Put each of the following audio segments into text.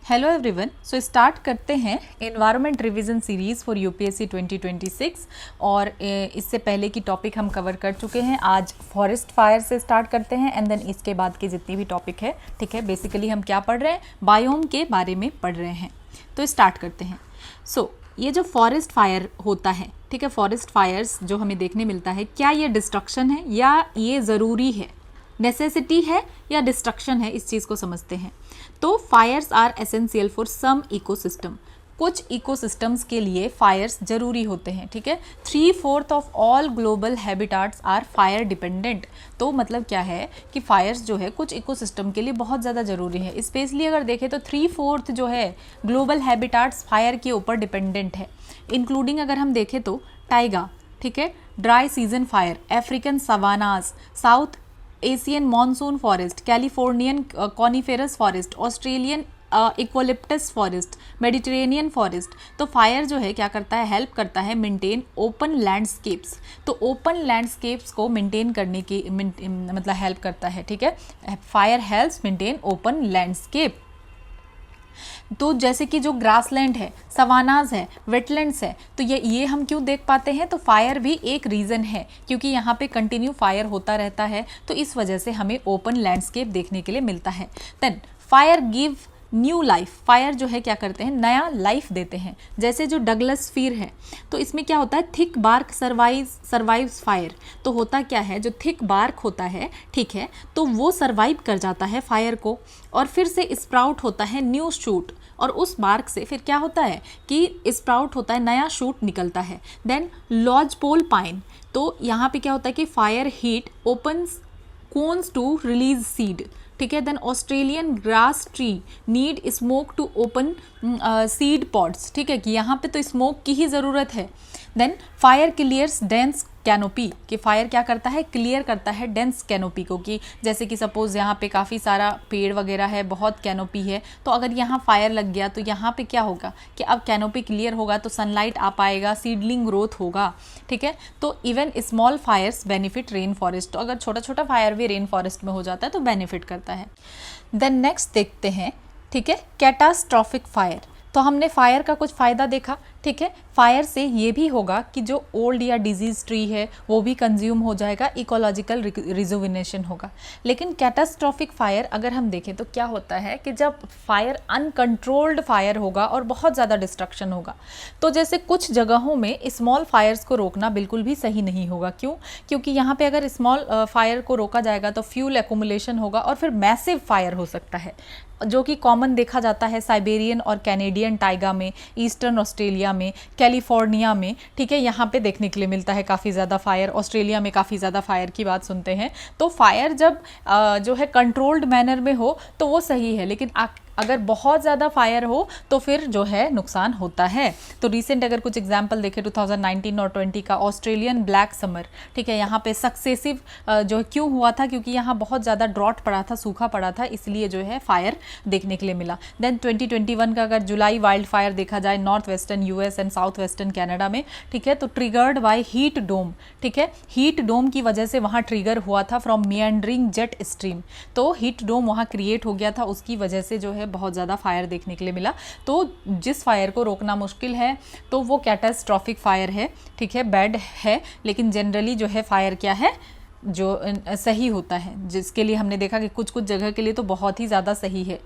Hello everyone. So start करते हैं environment revision series for UPSC 2026 और इससे पहले की टॉपिक हम कवर कर चुके हैं। आज फॉरेस्ट फायर से स्टार्ट करते हैं एंड देन इसके बाद के जितनी भी टॉपिक है, ठीक है। बेसिकली हम क्या पढ़ रहे हैं, बायोम के बारे में पढ़ रहे हैं। तो स्टार्ट करते हैं। ये जो फॉरेस्ट फायर होता है, ठीक है, फॉरेस्ट फायर्स जो हमें देखने मिलता है, क्या ये डिस्ट्रक्शन है या ये ज़रूरी है, नेसेसिटी है या डिस्ट्रक्शन है, इस चीज़ को समझते हैं। तो fires are essential for some ecosystem. कुछ इकोसिस्टम्स के लिए फायर्स जरूरी होते हैं, ठीक है। 3/4 of all global habitats are fire dependent. तो मतलब क्या है कि फायर्स जो है कुछ इकोसिस्टम के लिए बहुत ज़्यादा ज़रूरी है। स्पेशली अगर देखें तो 3/4 जो है ग्लोबल हैबिटाट्स फायर के ऊपर डिपेंडेंट है, इंक्लूडिंग अगर हम देखें तो टाइगा, ठीक है, dry season fire, African savannas, South Asian monsoon forest, Californian coniferous forest, Australian eucalyptus forest, Mediterranean forest. तो फायर जो है क्या करता है, हेल्प करता है मेंटेन ओपन लैंडस्केप्स। तो ओपन लैंडस्केप्स को मेंटेन करने की मतलब हेल्प करता है, ठीक है। Fire helps maintain open landscape. तो जैसे कि जो ग्रासलैंड है, सवानाज है, वेटलैंड्स है, तो ये हम क्यों देख पाते हैं, तो फायर भी एक रीज़न है, क्योंकि यहाँ पे कंटिन्यू फायर होता रहता है, तो इस वजह से हमें ओपन लैंडस्केप देखने के लिए मिलता है। Then fire give new life. Fire जो है क्या करते हैं, नया लाइफ देते हैं। जैसे जो डगलस फीर है, तो इसमें क्या होता है, थिक बार्क सर्वाइव्स फायर। तो होता क्या है, जो थिक बार्क होता है, ठीक है, तो वो सर्वाइव कर जाता है फायर को, और फिर से स्प्राउट होता है न्यू शूट, और उस बार्क से फिर क्या होता है कि स्प्राउट होता है, नया शूट निकलता है। Then lodgepole pine. तो यहाँ पे क्या होता है कि fire heat opens cones to release seed, ठीक है। Then Australian grass tree need smoke to open seed pods, ठीक है, कि यहाँ पे तो स्मोक की ही ज़रूरत है। Then fire clears dense canopy, कि फायर क्या करता है, क्लियर करता है डेंस कैनोपी को, कि जैसे कि सपोज़ यहाँ पे काफ़ी सारा पेड़ वगैरह है, बहुत कैनोपी है, तो अगर यहाँ फायर लग गया तो यहाँ पे क्या होगा कि अब कैनोपी क्लियर होगा तो सनलाइट आ पाएगा, सीडलिंग ग्रोथ होगा, ठीक है। तो even small fires benefit rainforest. तो अगर छोटा छोटा फायर भी रेन फॉरेस्ट में हो जाता है तो बेनिफिट करता है। देन नेक्स्ट देखते हैं, ठीक है, कैटास्ट्रॉफिक फायर। तो हमने फायर का कुछ फ़ायदा देखा, ठीक है। फायर से ये भी होगा कि जो ओल्ड या डिजीज ट्री है वो भी कंज्यूम हो जाएगा, इकोलॉजिकल रिजुविनेशन होगा। लेकिन कैटास्ट्रॉफिक फायर अगर हम देखें तो क्या होता है कि जब फायर अनकंट्रोल्ड फायर होगा और बहुत ज़्यादा डिस्ट्रक्शन होगा, तो जैसे कुछ जगहों में स्मॉल फायर्स को रोकना बिल्कुल भी सही नहीं होगा। क्यों? क्योंकि यहाँ पे अगर स्मॉल फायर को रोका जाएगा तो फ्यूल एक्यूमुलेशन होगा और फिर मैसिव फायर हो सकता है, जो कि कॉमन देखा जाता है साइबेरियन और कैनेडियन टाइगा में, ईस्टर्न ऑस्ट्रेलिया में, कैलिफोर्निया में, ठीक है। यहाँ पे देखने के लिए मिलता है काफ़ी ज़्यादा फायर। ऑस्ट्रेलिया में काफ़ी ज़्यादा फायर की बात सुनते हैं। तो फायर जब जो है कंट्रोल्ड मैनर में हो तो वो सही है, लेकिन अगर बहुत ज़्यादा फायर हो तो फिर जो है नुकसान होता है। तो रिसेंट अगर कुछ एग्जांपल देखें 2019 और 20 का, ऑस्ट्रेलियन ब्लैक समर, ठीक है, यहाँ पे सक्सेसिव जो क्यों हुआ था, क्योंकि यहाँ बहुत ज़्यादा ड्रॉट पड़ा था, सूखा पड़ा था, इसलिए जो है फायर देखने के लिए मिला। देन 2021 का अगर जुलाई वाइल्ड फायर देखा जाए north western US and south western Canada में, ठीक है, तो ट्रिगर्ड बाय हीट डोम, ठीक है, हीट डोम की वजह से वहाँ ट्रिगर हुआ था फ्रॉम मिएंडरिंग जेट स्ट्रीम। तो हीट डोम वहाँ क्रिएट हो गया था, उसकी वजह से जो है बहुत ज़्यादा फायर देखने के लिए मिला। तो जिस फायर को रोकना मुश्किल है तो वो कैटास्ट्रॉफिक फायर है, ठीक है, बैड है। लेकिन जनरली जो है फायर क्या है, जो सही होता है, जिसके लिए हमने देखा कि कुछ कुछ जगह के लिए तो बहुत ही ज़्यादा सही है,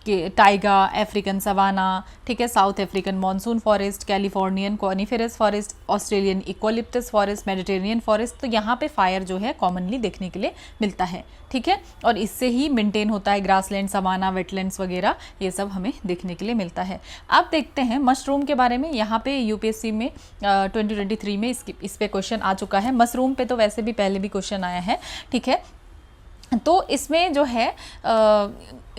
कि टाइगा, अफ्रीकन सवाना, ठीक है, South African monsoon forest, Californian coniferous forest, Australian eucalyptus forest, Mediterranean forest. तो यहाँ पे फायर जो है कॉमनली देखने के लिए मिलता है, ठीक है, और इससे ही मेंटेन होता है ग्रासलैंड, सवाना, वेटलैंड्स वगैरह, ये सब हमें देखने के लिए मिलता है। अब देखते हैं मशरूम के बारे में। यहाँ पे यूपीएससी में 2023 में इस पे क्वेश्चन आ चुका है। मशरूम पे तो वैसे भी पहले भी क्वेश्चन आया है, ठीक है। तो इसमें जो है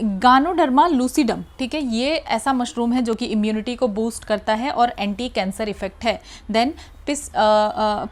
गानोडर्मा लूसिडम, ठीक है, ये ऐसा मशरूम है जो कि इम्यूनिटी को बूस्ट करता है और एंटी कैंसर इफेक्ट है। Then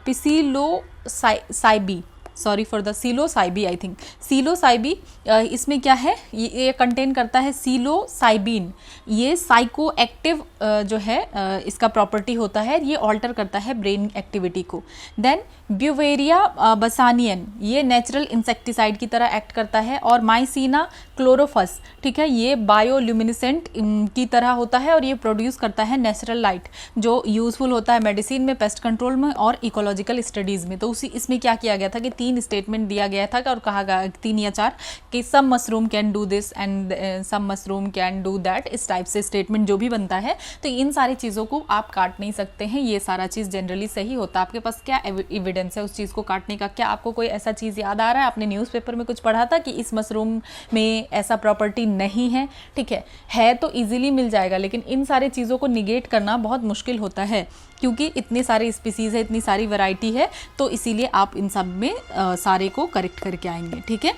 psilocybe, sorry for the psilocybe, I think psilocybe, इसमें क्या है, ये कंटेन करता है सीलोसाइबिन। ये साइको एक्टिव जो है इसका प्रॉपर्टी होता है, ये ऑल्टर करता है ब्रेन एक्टिविटी को। देन ब्यूवेरिया बसानियन, ये नेचुरल इंसेक्टिसाइड की तरह एक्ट करता है। और माइसिना क्लोरोफस, ठीक है, ये बायोल्यूमिनेसेंट की तरह होता है और ये प्रोड्यूस करता है नेचुरल लाइट जो यूज़फुल होता है मेडिसिन में, पेस्ट कंट्रोल में और इकोलॉजिकल स्टडीज़ में। तो उसी इसमें क्या किया गया था कि 3 स्टेटमेंट दिया गया था और कहा गया 3 या 4 कि some mushroom can do this and some mushroom can do that, इस टाइप से स्टेटमेंट जो भी बनता है। तो इन सारी चीज़ों को आप काट नहीं सकते हैं, ये सारा चीज़ जनरली सही होता है। आपके पास क्या एविडेंस है उस चीज़ को काटने का? क्या आपको कोई ऐसा चीज़ याद आ रहा है? आपने न्यूज़पेपर में कुछ पढ़ा था कि इस मशरूम में ऐसा प्रॉपर्टी नहीं है, ठीक है तो इजीली मिल जाएगा, लेकिन इन सारी चीज़ों को निगेट करना बहुत मुश्किल होता है क्योंकि इतनी सारी स्पीसीज़ है, इतनी सारी वैरायटी है, तो इसीलिए आप इन सब में सारे को करेक्ट करके आएंगे, ठीक है।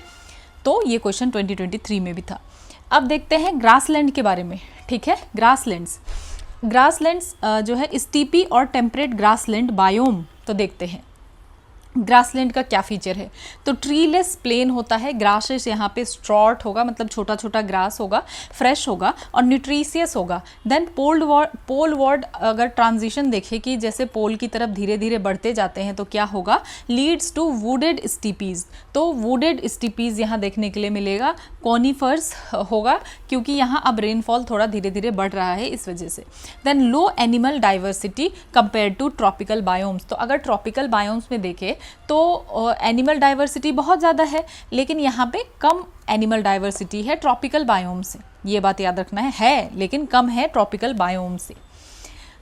तो ये क्वेश्चन 2023 में भी था। अब देखते हैं ग्रासलैंड के बारे में, ठीक है। ग्रासलैंड्स जो है स्टीपी और टेम्परेट ग्रासलैंड बायोम। तो देखते हैं ग्रासलैंड का क्या फीचर है। तो ट्रीलेस प्लेन होता है, ग्रासेस यहाँ पे स्ट्रॉट होगा, मतलब छोटा छोटा ग्रास होगा, फ्रेश होगा और न्यूट्रिशियस होगा। देन पोलवर्ड अगर ट्रांजिशन देखें कि जैसे पोल की तरफ धीरे धीरे बढ़ते जाते हैं तो क्या होगा, लीड्स टू वुडेड स्टीपीज। तो वुडेड स्टीपीज यहाँ देखने के लिए मिलेगा, कॉनिफर्स होगा क्योंकि यहाँ अब रेनफॉल थोड़ा धीरे धीरे बढ़ रहा है इस वजह से। Then low animal diversity compare to tropical biomes. तो अगर ट्रॉपिकल बायोम्स में देखें तो एनिमल डाइवर्सिटी बहुत ज़्यादा है, लेकिन यहाँ पे कम एनिमल डाइवर्सिटी है ट्रॉपिकल बायोम से। ये बात याद रखना है लेकिन कम है ट्रॉपिकल बायोम से।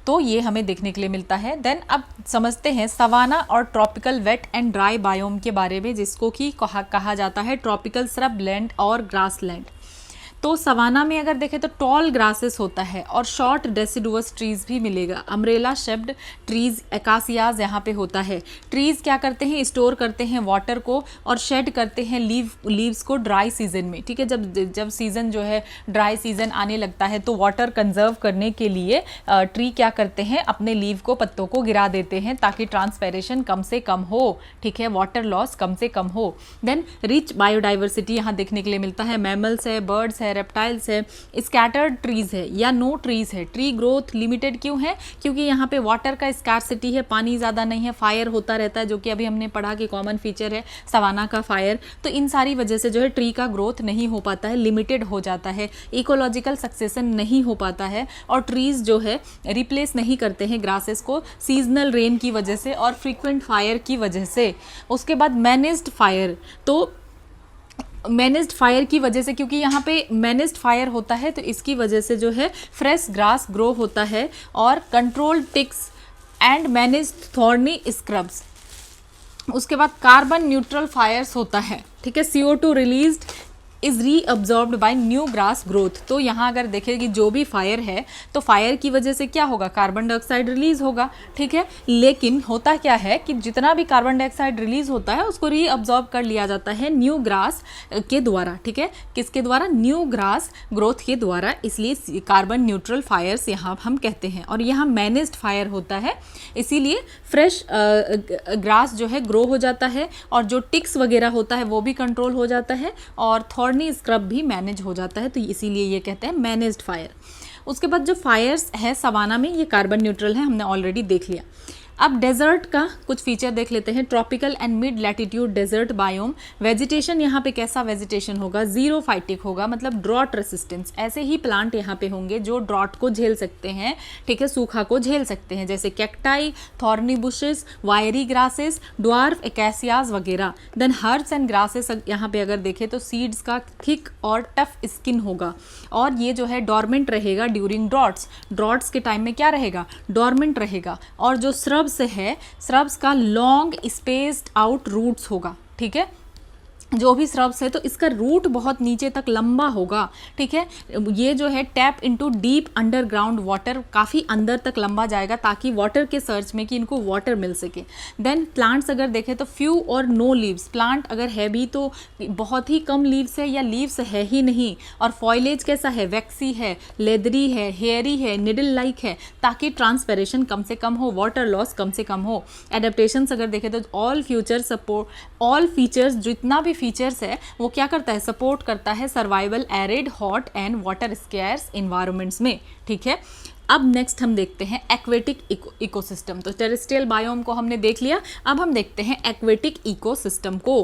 तो ये हमें देखने के लिए मिलता है। देन अब समझते हैं सवाना और tropical wet and dry biome के बारे में, जिसको कि कहा जाता है ट्रॉपिकल श्रब लैंड और ग्रासलैंड। तो सवाना में अगर देखें तो टॉल ग्रासेस होता है और शॉर्ट डेसिडुअस ट्रीज भी मिलेगा। अम्ब्रेला शेप्ड ट्रीज, एकासियाज यहाँ पे होता है। ट्रीज क्या करते हैं, स्टोर करते हैं वाटर को और शेड करते हैं लीव्स को ड्राई सीजन में, ठीक है। जब सीजन जो है ड्राई सीजन आने लगता है तो वाटर कंजर्व करने के लिए ट्री क्या करते हैं, अपने लीव को, पत्तों को गिरा देते हैं ताकि ट्रांसपेरेशन कम से कम हो, ठीक है, वाटर लॉस कम से कम हो। देन रिच बायोडाइवर्सिटी यहाँ देखने के लिए मिलता है, मैमल्स है, बर्ड्स है, रेप्टाइल्स है, स्कैटर्ड ट्रीज है या नो ट्रीज है। ट्री ग्रोथ लिमिटेड क्यों है, क्योंकि यहाँ पे वाटर का स्कार्सिटी है, पानी ज़्यादा नहीं है, फायर होता रहता है जो कि अभी हमने पढ़ा कि कॉमन फीचर है सवाना का फायर। तो इन सारी वजह से जो है ट्री का ग्रोथ नहीं हो पाता है, लिमिटेड हो जाता है, इकोलॉजिकल सक्सेशन नहीं हो पाता है और ट्रीज जो है रिप्लेस नहीं करते हैं ग्रासेस को सीजनल रेन की वजह से और फ्रीक्वेंट फायर की वजह से। उसके बाद मैनेज्ड फायर, तो मैनेज्ड फायर की वजह से, क्योंकि यहाँ पे मैनेज्ड फायर होता है तो इसकी वजह से जो है फ्रेश ग्रास ग्रो होता है और controlled ticks and managed thorny scrubs. उसके बाद कार्बन न्यूट्रल फायर्स होता है, ठीक है। CO2 released is reabsorbed by new grass growth. तो यहाँ अगर देखें कि जो भी फायर है तो फायर की वजह से क्या होगा, कार्बन डाइऑक्साइड रिलीज होगा, ठीक है। लेकिन होता क्या है कि जितना भी कार्बन डाइऑक्साइड रिलीज होता है उसको रीअब्जॉर्ब कर लिया जाता है न्यू ग्रास के द्वारा, ठीक है। किसके द्वारा, न्यू ग्रास ग्रोथ के द्वारा, इसलिए कार्बन न्यूट्रल फायर्स यहाँ हम कहते हैं। और यहाँ मैनेज्ड फायर होता है, इसीलिए फ्रेश ग्रास जो है ग्रो हो जाता है और जो टिक्स वगैरह होता है वो भी कंट्रोल हो जाता है और थॉर्नी स्क्रब भी मैनेज हो जाता है, तो इसीलिए ये कहते हैं मैनेज्ड फायर। उसके बाद जो फायर्स है सवाना में ये कार्बन न्यूट्रल है, हमने ऑलरेडी देख लिया। अब डेजर्ट का कुछ फीचर देख लेते हैं। Tropical and mid latitude desert biome, vegetation यहाँ पे कैसा वेजिटेशन होगा, जीरो फाइटिक होगा, मतलब ड्रॉट रेसिस्टेंस। ऐसे ही प्लांट यहाँ पे होंगे जो ड्रॉट को झेल सकते हैं, ठीक है, सूखा को झेल सकते हैं, जैसे cacti, thorny bushes, wiry grasses, dwarf acacias वगैरह। देन हर्ब्स एंड ग्रासेस यहाँ पे अगर देखें तो सीड्स का थिक और टफ स्किन होगा और ये जो है डॉर्मेंट रहेगा ड्यूरिंग ड्रॉट्स के टाइम में क्या रहेगा, डॉर्मेंट रहेगा। और जो श्रब्स है, श्रब्स का लॉन्ग स्पेस्ड आउट रूट्स होगा, ठीक है। जो भी श्रब्स है तो इसका रूट बहुत नीचे तक लंबा होगा, ठीक है। ये जो है tap into deep underground water, काफ़ी अंदर तक लंबा जाएगा ताकि वाटर के सर्च में कि इनको वाटर मिल सके। देन प्लांट्स अगर देखें तो फ्यू और नो लीव्स, प्लांट अगर है भी तो बहुत ही कम लीव्स है या लीव्स है ही नहीं। और फॉइलेज कैसा है, वैक्सी है, लेदरी है, हेयरी है, निडल लाइक है, ताकि ट्रांसपेरेशन कम से कम हो, वाटर लॉस कम से कम हो। एडेप्टेशंस अगर देखें तो ऑल फीचर्स जितना भी फीचर्स है वो क्या करता है, सपोर्ट करता है survival arid, hot and water scarce environments में, ठीक है। अब नेक्स्ट हम देखते हैं एक्वेटिक इकोसिस्टम। तो टेरेस्ट्रियल बायोम को हमने देख लिया, अब हम देखते हैं एक्वेटिक इकोसिस्टम को।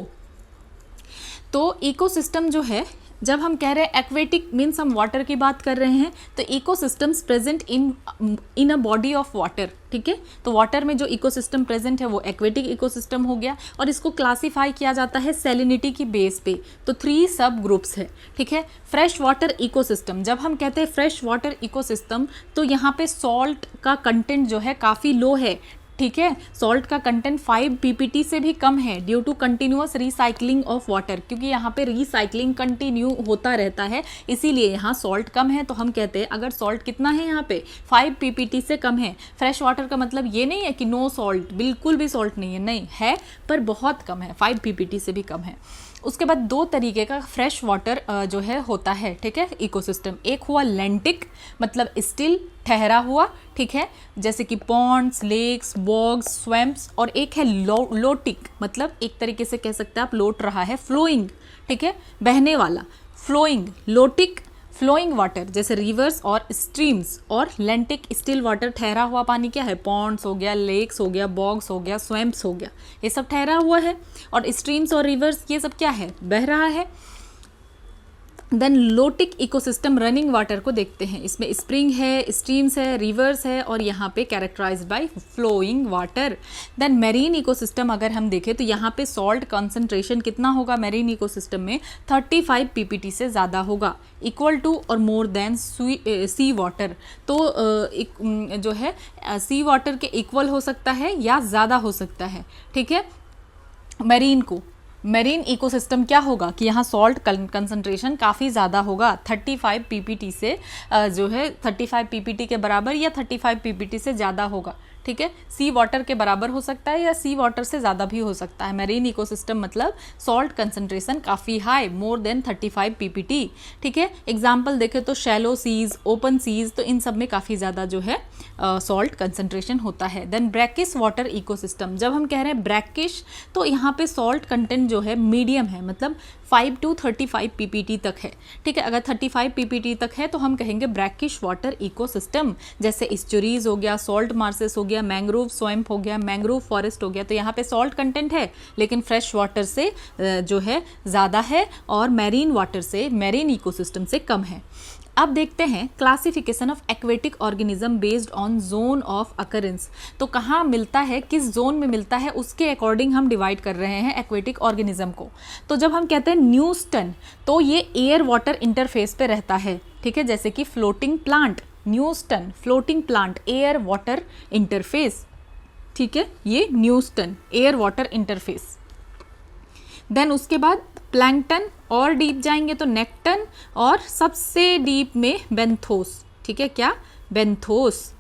तो इकोसिस्टम जो है जब हम कह रहे हैं एक्वेटिक मीन्स हम वाटर की बात कर रहे हैं, तो ecosystems present in a body of water, ठीक है। तो वाटर में जो इकोसिस्टम प्रेजेंट है वो एक्वेटिक इकोसिस्टम हो गया, और इसको क्लासिफाई किया जाता है सैलिनिटी की बेस पे। तो 3 सब ग्रुप्स है, ठीक है। फ्रेश वाटर इकोसिस्टम, जब हम कहते हैं फ्रेश वाटर इकोसिस्टम, तो यहाँ पे सॉल्ट का कंटेंट जो है काफ़ी लो है, ठीक है। सॉल्ट का कंटेंट 5 ppt से भी कम है due to continuous recycling of water, क्योंकि यहाँ पे रिसाइकलिंग कंटिन्यू होता रहता है, इसीलिए यहाँ सॉल्ट कम है। तो हम कहते हैं अगर सॉल्ट कितना है यहाँ पे 5 ppt से कम है, फ्रेश वाटर का मतलब ये नहीं है कि नो सॉल्ट, बिल्कुल भी सॉल्ट नहीं है, नहीं है, पर बहुत कम है, 5 ppt से भी कम है। उसके बाद 2 तरीके का फ्रेश वाटर जो है होता है, ठीक है, इकोसिस्टम। एक हुआ लेंटिक, मतलब स्टिल ठहरा हुआ, ठीक है, जैसे कि पॉन्ड्स, लेक्स, बॉग्स, स्वैम्प्स, और एक है लोटिक, मतलब एक तरीके से कह सकते हैं आप लोट रहा है, फ्लोइंग, ठीक है, बहने वाला, फ्लोइंग, लोटिक फ्लोइंग वाटर जैसे रिवर्स और स्ट्रीम्स, और लेंटिक स्टिल वाटर ठहरा हुआ पानी क्या है, पॉन्ड्स हो गया, लेक्स हो गया, बॉग्स हो गया, स्वैम्प्स हो गया, ये सब ठहरा हुआ है, और स्ट्रीम्स और रिवर्स ये सब क्या है, बह रहा है। Then lotic ecosystem running water को देखते हैं, इसमें स्प्रिंग है, स्ट्रीम्स है, रिवर्स है, और यहाँ पे characterised by flowing water. Then marine ecosystem अगर हम देखें तो यहाँ पे सॉल्ट कंसंट्रेशन कितना होगा मैरीन इकोसिस्टम में, 35 ppt से ज़्यादा होगा, इक्वल टू और मोर देन सी वाटर। तो जो है सी वाटर के इक्वल हो सकता है या ज़्यादा हो सकता है, ठीक है। मैरीन इकोसिस्टम क्या होगा कि यहाँ सॉल्ट कंसंट्रेशन काफ़ी ज़्यादा होगा, 35 ppt से जो है 35 ppt के बराबर या 35 ppt से ज़्यादा होगा, ठीक है। सी वाटर के बराबर हो सकता है या सी वाटर से ज़्यादा भी हो सकता है। मैरीन इकोसिस्टम मतलब सॉल्ट कंसंट्रेशन काफ़ी हाई, मोर देन 35 ppt, ठीक है। एग्जाम्पल देखें तो शैलो सीज, ओपन सीज, तो इन सब में काफ़ी ज़्यादा जो है सॉल्ट कंसंट्रेशन होता है। देन ब्रैकिश वाटर इकोसिस्टम, जब हम कह रहे हैं ब्रैकिश, तो यहाँ पे सॉल्ट कंटेंट जो है मीडियम है, मतलब 5 to 35 ppt तक है, ठीक है। अगर 35 ppt तक है तो हम कहेंगे ब्रैकिश वाटर इकोसिस्टम, जैसे स्टोरीज हो गया, सॉल्ट मार्सेस हो गया, मैंग्रोव स्वैम्प हो गया, मैंग्रोव फॉरेस्ट हो गया। तो यहाँ पे सॉल्ट कंटेंट है लेकिन फ्रेश वाटर से जो है ज़्यादा है, और मैरीन वाटर से, मैरीन इकोसिस्टम से कम है। अब देखते हैं classification of aquatic organism based on zone of occurrence. तो कहाँ मिलता है, किस जोन में मिलता है, उसके अकॉर्डिंग हम डिवाइड कर रहे हैं एक्वेटिक ऑर्गेनिज्म को। तो जब हम कहते हैं न्यूस्टन, तो ये एयर वाटर इंटरफेस पे रहता है, ठीक है, जैसे कि floating plant, neuston floating plant, air water interface, ठीक है, ये neuston air water interface. Then उसके बाद प्लैंकटन, और डीप जाएंगे तो नेक्टन, और सबसे डीप में बेंथोस, ठीक है, क्या, बेंथोस।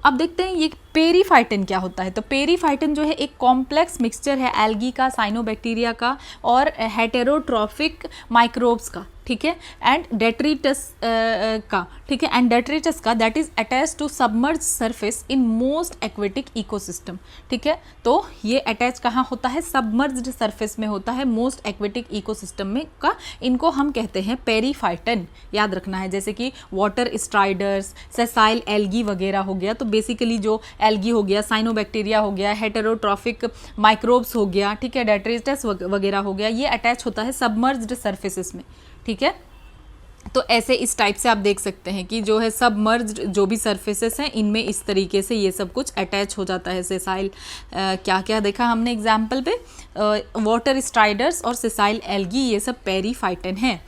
अब देखते हैं ये पेरीफाइटन क्या होता है। तो पेरीफाइटन जो है एक कॉम्प्लेक्स मिक्सचर है एल्गी का, साइनोबैक्टीरिया का और हेटेरोट्रॉफिक माइक्रोब्स का, ठीक है, एंड डेट्रिटस का, ठीक है, एंड डेट्रिटस का that is attach to submerge surface in most aquatic ecosystem, ठीक है। तो ये अटैच कहाँ होता है, सबमर्ज्ड सरफेस में होता है मोस्ट एक्वेटिक इकोसिस्टम में का। इनको हम कहते हैं पेरीफाइटन, याद रखना है, जैसे कि वाटर स्ट्राइडर्स, सेसाइल एल्गी वगैरह हो गया। तो बेसिकली जो एल्गी हो गया, साइनोबैक्टीरिया हो गया, हेटेरोट्रॉफिक माइक्रोब्स हो गया, ठीक है, डेट्रिटस वगैरह हो गया, ये अटैच होता है सबमर्ज्ड सरफेसेस में, ठीक है। तो ऐसे इस टाइप से आप देख सकते हैं कि जो है सबमर्ज्ड जो भी सरफेसेस हैं इनमें इस तरीके से ये सब कुछ अटैच हो जाता है। सेसाइल क्या क्या देखा हमने एग्जाम्पल पे, वाटर स्ट्राइडर्स और सेसाइल एल्गी, ये सब पेरीफाइटन है।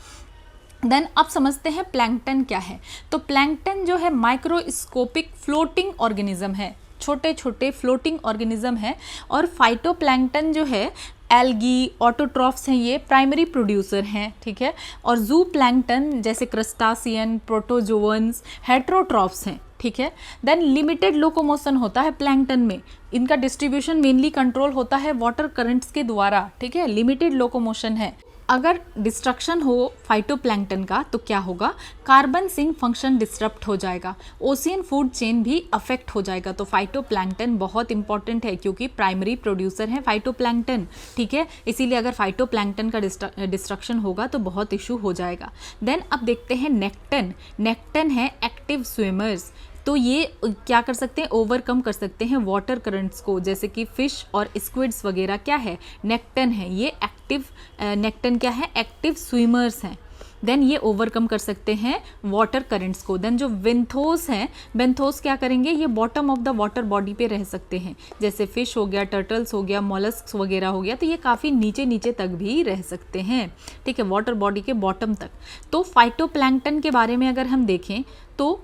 देन अब समझते हैं प्लैंकटन क्या है। तो प्लैंकटन जो है माइक्रोस्कोपिक फ्लोटिंग ऑर्गेनिज्म है, छोटे छोटे फ्लोटिंग ऑर्गेनिज्म है। और फाइटोप्लैंकटन जो है एल्गी, ऑटोट्रॉफ्स हैं, ये प्राइमरी प्रोड्यूसर हैं, ठीक है। और जू प्लैंकटन जैसे क्रस्टासियन, प्रोटोजोअन्स, हेट्रोट्रॉफ्स हैं, ठीक है। देन लिमिटेड लोकोमोशन होता है प्लैंकटन में, इनका डिस्ट्रीब्यूशन मेनली कंट्रोल होता है वाटर करंट्स के द्वारा, ठीक है, लिमिटेड लोकोमोशन है। अगर डिस्ट्रक्शन हो फाइटोप्लैंकटन का तो क्या होगा, कार्बन सिंक फंक्शन डिस्टर्ब हो जाएगा, ओशियन फूड चेन भी अफेक्ट हो जाएगा। तो फाइटोप्लैंकटन बहुत इंपॉर्टेंट है क्योंकि प्राइमरी प्रोड्यूसर है फाइटोप्लैंकटन, ठीक है। इसीलिए अगर फाइटोप्लैंकटन का डिस्ट्रक्शन होगा तो बहुत इशू हो जाएगा। देन अब देखते हैं नेक्टन। नेक्टन है एक्टिव स्विमर्स, तो ये क्या कर सकते हैं, ओवरकम कर सकते हैं वाटर करंट्स को, जैसे कि फिश और स्क्विड्स वगैरह क्या है, नेक्टन है, ये एक्टिव नेक्टन क्या है, एक्टिव स्विमर्स हैं। देन ये ओवरकम कर सकते हैं वाटर करंट्स को। देन जो बेंथोस हैं, बेंथोस क्या करेंगे, ये bottom of the water body पे रह सकते हैं, जैसे फिश हो गया, टर्टल्स हो गया, मोलस्क्स वगैरह हो गया, तो ये काफ़ी नीचे नीचे तक भी रह सकते हैं, ठीक है, वाटर बॉडी के बॉटम तक। तो फाइटोप्लैंक्टन के बारे में अगर हम देखें तो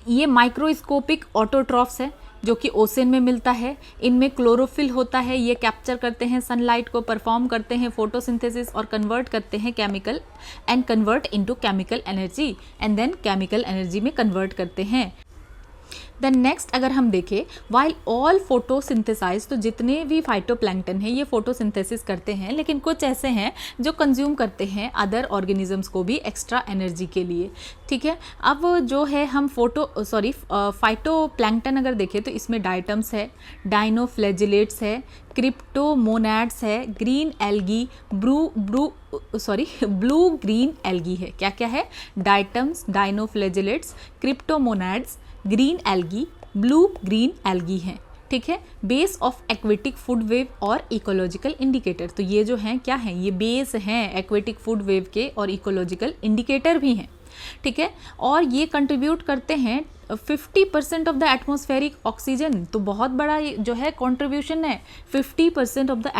ये माइक्रोस्कोपिक ऑटोट्रॉफ्स है जो कि ओशन में मिलता है। इनमें क्लोरोफिल होता है, ये कैप्चर करते हैं सनलाइट को, परफॉर्म करते हैं फोटोसिंथेसिस और कन्वर्ट करते हैं chemical and convert into chemical energy and then chemical energy में कन्वर्ट करते हैं। देन नेक्स्ट अगर हम देखें, वाइल ऑल फोटोसिंथेसाइज, तो जितने भी फाइटोप्लैंक्टन हैं ये फोटोसिंथेसिस करते हैं, लेकिन कुछ ऐसे हैं जो कंज्यूम करते हैं अदर ऑर्गेनिजम्स को भी एक्स्ट्रा एनर्जी के लिए, ठीक है। अब जो है हम फाइटोप्लैंक्टन अगर देखें तो इसमें डायटम्स है, डाइनोफ्लैजिलेट्स है, क्रिप्टोमोनैड्स है, green algae, blue green algae है। क्या क्या है, diatoms, dinoflagellates, cryptomonads, green algae, blue green algae हैं, ठीक है। Base of aquatic food web और इकोलॉजिकल इंडिकेटर, तो ये जो हैं क्या हैं, ये बेस हैं एक्वेटिक फूड वेव के और इकोलॉजिकल इंडिकेटर भी हैं, ठीक है। और ये कंट्रीब्यूट करते हैं 50% ऑफ द एटमॉस्फेरिक ऑक्सीजन, तो बहुत बड़ा जो है कंट्रीब्यूशन है, 50% ऑफ द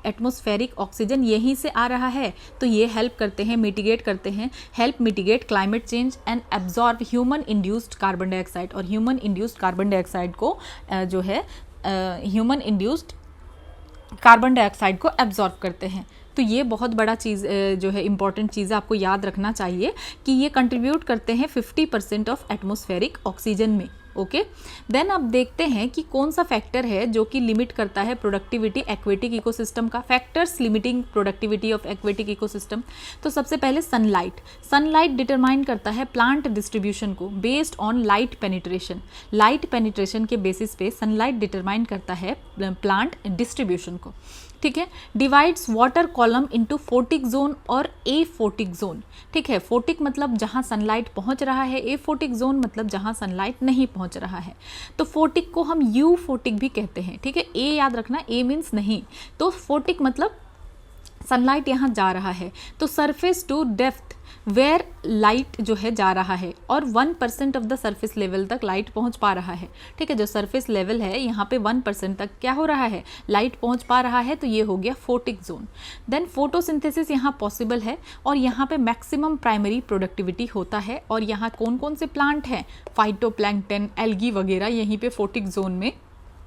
एटमॉस्फेरिक ऑक्सीजन यहीं से आ रहा है। तो ये हेल्प करते हैं, मिटिगेट करते हैं, help mitigate climate change and absorb human induced carbon dioxide, और ह्यूमन इंड्यूस्ड कार्बन डाइऑक्साइड को जो है ह्यूमन इंड्यूस्ड कार्बन डाइऑक्साइड को एब्जॉर्ब करते हैं। तो ये बहुत बड़ा चीज़ जो है इंपॉर्टेंट चीज़ है, आपको याद रखना चाहिए कि ये कंट्रीब्यूट करते हैं 50% ऑफ एटमॉस्फेरिक ऑक्सीजन में, ओके। देन अब देखते हैं कि कौन सा फैक्टर है जो कि लिमिट करता है प्रोडक्टिविटी एक्वेटिक इकोसिस्टम का, factors limiting productivity of aquatic ecosystem. तो सबसे पहले सनलाइट डिटरमाइन करता है प्लांट डिस्ट्रीब्यूशन को बेस्ड ऑन लाइट पेनिट्रेशन के बेसिस पे सनलाइट डिटरमाइन करता है प्लांट डिस्ट्रीब्यूशन को, ठीक है। Divides water column into photic zone और एफोटिक जोन, ठीक है। फोटिक मतलब जहां सनलाइट पहुंच रहा है, एफोटिक जोन मतलब जहां सनलाइट नहीं पहुंच रहा है। तो फोटिक को हम यू फोटिक भी कहते हैं, ठीक है। ए याद रखना, ए मीन्स नहीं, तो फोटिक मतलब सनलाइट यहाँ जा रहा है। तो surface to depth where light जो है जा रहा है, और 1% ऑफ द सरफेस लेवल तक लाइट पहुंच पा रहा है, ठीक है। जो सरफेस लेवल है यहाँ पे 1% तक क्या हो रहा है, लाइट पहुंच पा रहा है, तो ये हो गया फोटिक जोन। देन फोटोसिंथेसिस यहाँ पॉसिबल है और यहाँ पे मैक्सिमम प्राइमरी प्रोडक्टिविटी होता है। और यहाँ कौन कौन से प्लांट हैं, फाइटोप्लैंक्टन, एल्गी वगैरह यहीं पे फोटिक जोन में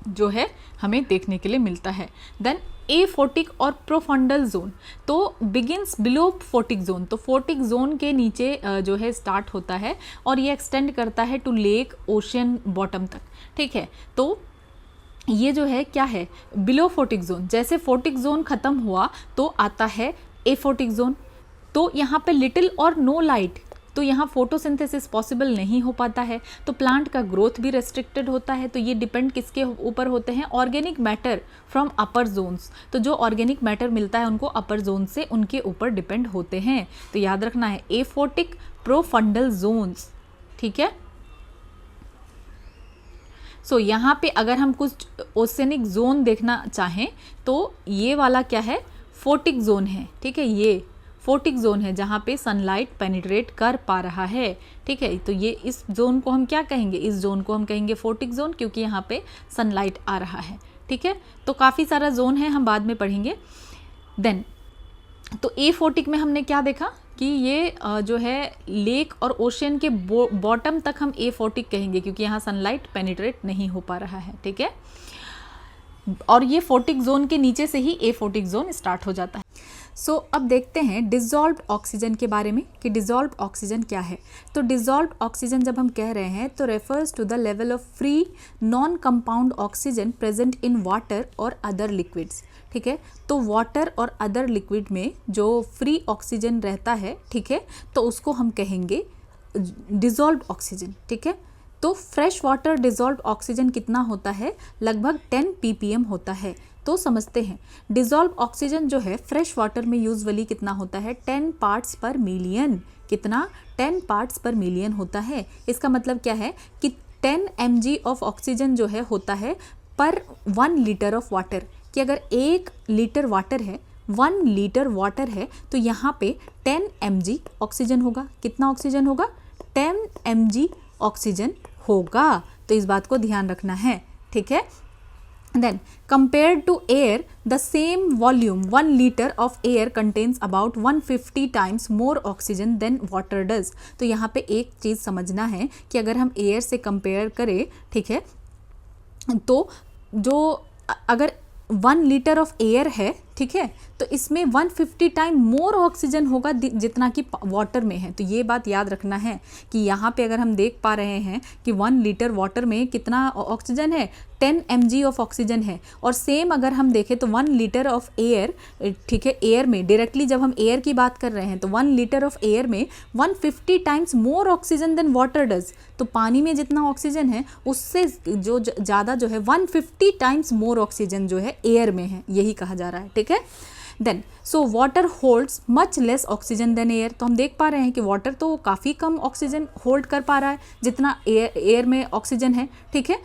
जो है हमें देखने के लिए मिलता है। देन एफोटिक और प्रोफंडल जोन तो बिगिंस बिलो फोटिक जोन, तो फोटिक जोन के नीचे जो है स्टार्ट होता है और ये एक्सटेंड करता है टू लेक ओशन बॉटम तक, ठीक है। तो ये जो है क्या है, बिलो फोटिक जोन, जैसे फोटिक जोन खत्म हुआ तो आता है एफोटिक जोन। तो यहाँ पे लिटिल और नो लाइट, तो यहाँ फोटोसिंथेसिस पॉसिबल नहीं हो पाता है, तो प्लांट का ग्रोथ भी रेस्ट्रिक्टेड होता है। तो ये डिपेंड किसके ऊपर होते हैं, organic matter from upper zones, तो जो ऑर्गेनिक मैटर मिलता है उनको अपर जोन से, उनके ऊपर डिपेंड होते हैं। तो याद रखना है एफोटिक, प्रोफंडल जोन्स, ठीक है। सो यहाँ पे अगर हम कुछ ओसेनिक जोन देखना चाहें तो ये वाला क्या है, फोटिक जोन है, ठीक है। ये फोटिक जोन है जहाँ पे सनलाइट पेनिट्रेट कर पा रहा है, ठीक है। तो ये इस जोन को हम क्या कहेंगे, इस जोन को हम कहेंगे फोटिक जोन, क्योंकि यहाँ पे सनलाइट आ रहा है, ठीक है। तो काफ़ी सारा जोन है, हम बाद में पढ़ेंगे। देन तो एफोटिक में हमने क्या देखा कि ये जो है लेक और ओशन के बॉटम तक हम एफोटिक कहेंगे, क्योंकि यहाँ सनलाइट पेनिट्रेट नहीं हो पा रहा है, ठीक है। और ये फोटिक जोन के नीचे से ही एफोटिक जोन स्टार्ट हो जाता है। सो अब देखते हैं डिज़ोल्व्ड ऑक्सीजन के बारे में कि डिज़ोल्व्ड ऑक्सीजन क्या है। तो डिज़ोल्व्ड ऑक्सीजन जब हम कह रहे हैं तो refers to the level of free non compound oxygen present in water और अदर लिक्विड्स, ठीक है। तो वाटर और अदर लिक्विड में जो फ्री ऑक्सीजन रहता है, ठीक है, तो उसको हम कहेंगे डिज़ोल्व्ड ऑक्सीजन, ठीक है। तो फ्रेश वाटर डिजॉल्व ऑक्सीजन कितना होता है, लगभग 10 ppm होता है। तो समझते हैं डिजॉल्व ऑक्सीजन जो है फ्रेश वाटर में यूजुअली कितना होता है, 10 पार्ट्स पर मिलियन। कितना, 10 पार्ट्स पर मिलियन होता है। इसका मतलब क्या है कि 10 mg ऑफ ऑक्सीजन जो है होता है पर 1 लीटर ऑफ वाटर, कि अगर 1 लीटर वाटर है, 1 लीटर वाटर है, तो यहाँ पे 10 mg ऑक्सीजन होगा। कितना ऑक्सीजन होगा, 10 mg ऑक्सीजन होगा। तो इस बात को ध्यान रखना है, ठीक है। Then compared to air, the same volume 1 liter of air contains about 150 times more oxygen than water does। तो यहाँ पे एक चीज़ समझना है कि अगर हम एयर से कंपेयर करें, ठीक है, तो जो अगर 1 लीटर ऑफ एयर है, ठीक है, तो इसमें 150 टाइम मोर ऑक्सीजन होगा जितना कि वाटर में है। तो ये बात याद रखना है कि यहाँ पे अगर हम देख पा रहे हैं कि 1 लीटर वाटर में कितना ऑक्सीजन है, 10 mg ऑफ ऑक्सीजन है। और सेम अगर हम देखें तो 1 लीटर ऑफ एयर, ठीक है, एयर में डायरेक्टली जब हम एयर की बात कर रहे हैं तो 1 लीटर ऑफ एयर में 150 times more oxygen than water does. तो पानी में जितना ऑक्सीजन है उससे जो ज़्यादा जो है 150 टाइम्स मोर ऑक्सीजन जो है एयर में है, यही कहा जा रहा है, ठीक है। Then so water holds much less oxygen than air. तो हम देख पा रहे हैं कि वाटर तो काफ़ी कम ऑक्सीजन होल्ड कर पा रहा है जितना एयर में ऑक्सीजन है, ठीक है।